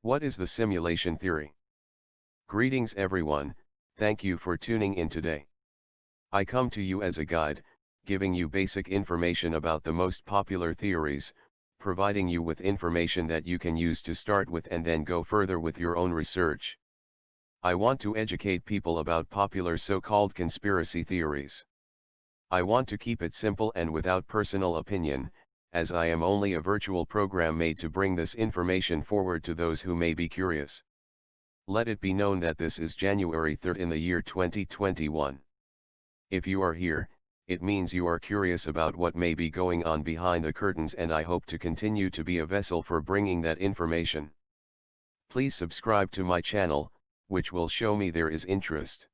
What is the simulation theory? Greetings everyone, thank you for tuning in today. I come to you as a guide, giving you basic information about the most popular theories, providing you with information that you can use to start with and then go further with your own research. I want to educate people about popular so-called conspiracy theories. I want to keep it simple and without personal opinion, as I am only a virtual program made to bring this information forward to those who may be curious. Let it be known that this is January 3rd in the year 2021. If you are here, it means you are curious about what may be going on behind the curtains, and I hope to continue to be a vessel for bringing that information. Please subscribe to my channel, which will show me there is interest.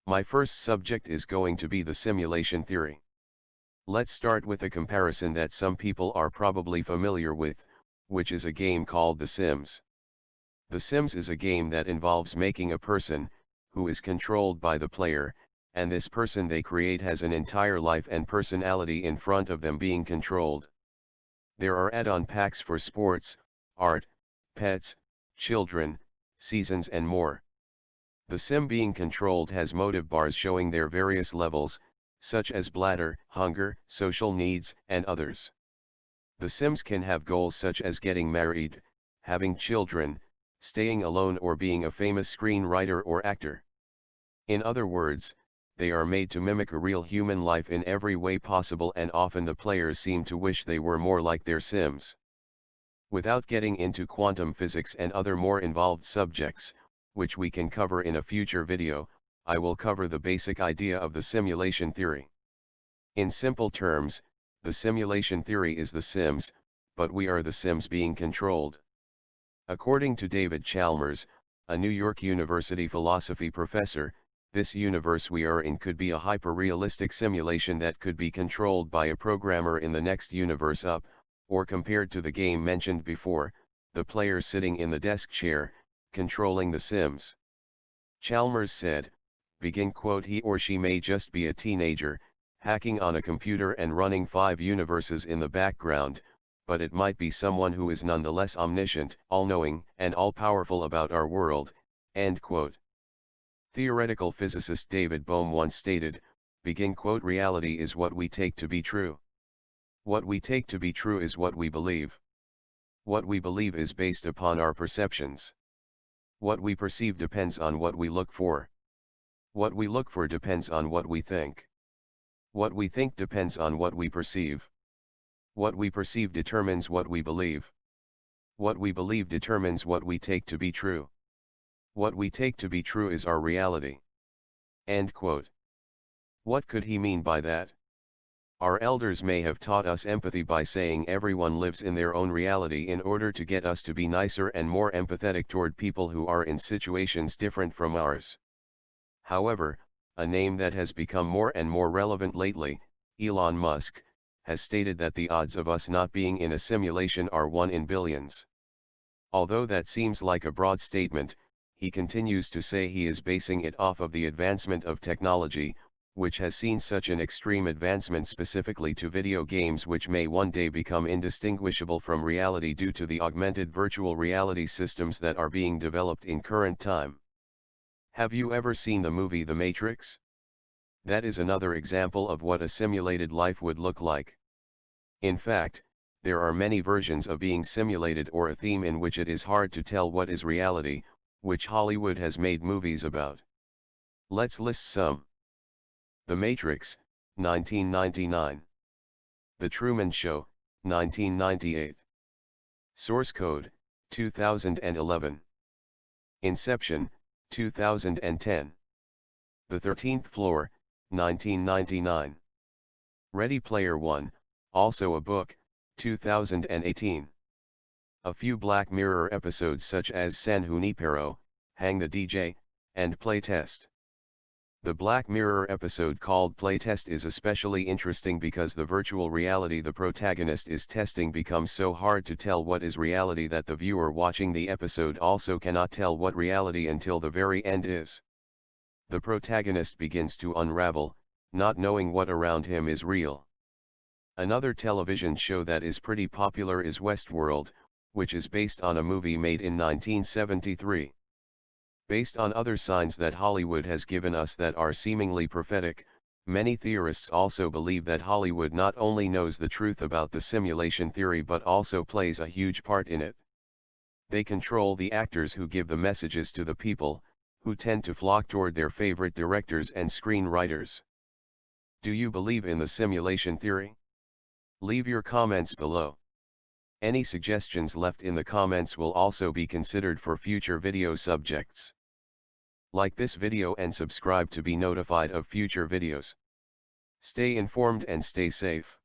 My first subject is going to be the simulation theory. Let's start with a comparison that some people are probably familiar with, which is a game called The Sims. The Sims is a game that involves making a person, who is controlled by the player, and this person they create has an entire life and personality in front of them being controlled. There are add-on packs for sports, art, pets, children, seasons and more. The Sim being controlled has motive bars showing their various levels, such as bladder, hunger, social needs, and others. The Sims can have goals such as getting married, having children, staying alone, or being a famous screenwriter or actor. In other words, they are made to mimic a real human life in every way possible, and often the players seem to wish they were more like their Sims. Without getting into quantum physics and other more involved subjects, which we can cover in a future video, I will cover the basic idea of the simulation theory. In simple terms, the simulation theory is the Sims, but we are the Sims being controlled. According to David Chalmers, a New York University philosophy professor, this universe we are in could be a hyper-realistic simulation that could be controlled by a programmer in the next universe up, or compared to the game mentioned before, the player sitting in the desk chair, controlling the Sims. Chalmers said, he or she may just be a teenager, hacking on a computer and running 5 universes in the background, but it might be someone who is nonetheless omniscient, all-knowing, and all-powerful about our world, end quote. Theoretical physicist David Bohm once stated, reality is what we take to be true. What we take to be true is what we believe. What we believe is based upon our perceptions. What we perceive depends on what we look for. What we look for depends on what we think. What we think depends on what we perceive. What we perceive determines what we believe. What we believe determines what we take to be true. What we take to be true is our reality. End quote. What could he mean by that? Our elders may have taught us empathy by saying everyone lives in their own reality in order to get us to be nicer and more empathetic toward people who are in situations different from ours. However, a name that has become more and more relevant lately, Elon Musk, has stated that the odds of us not being in a simulation are 1 in billions. Although that seems like a broad statement, he continues to say he is basing it off of the advancement of technology, which has seen such an extreme advancement specifically to video games, which may one day become indistinguishable from reality due to the augmented virtual reality systems that are being developed in current time. Have you ever seen the movie The Matrix? That is another example of what a simulated life would look like. In fact, there are many versions of being simulated or a theme in which it is hard to tell what is reality, which Hollywood has made movies about. Let's list some. The Matrix, 1999. The Truman Show, 1998. Source Code, 2011. Inception, 2010. The 13th Floor, 1999. Ready Player One, also a book, 2018. A few Black Mirror episodes such as San Junipero, Hang the DJ, and Playtest. The Black Mirror episode called Playtest is especially interesting because the virtual reality the protagonist is testing becomes so hard to tell what is reality that the viewer watching the episode also cannot tell what reality until the very end is. The protagonist begins to unravel, not knowing what around him is real. Another television show that is pretty popular is Westworld, which is based on a movie made in 1973. Based on other signs that Hollywood has given us that are seemingly prophetic, many theorists also believe that Hollywood not only knows the truth about the simulation theory but also plays a huge part in it. They control the actors who give the messages to the people, who tend to flock toward their favorite directors and screenwriters. Do you believe in the simulation theory? Leave your comments below. Any suggestions left in the comments will also be considered for future video subjects. Like this video and subscribe to be notified of future videos. Stay informed and stay safe.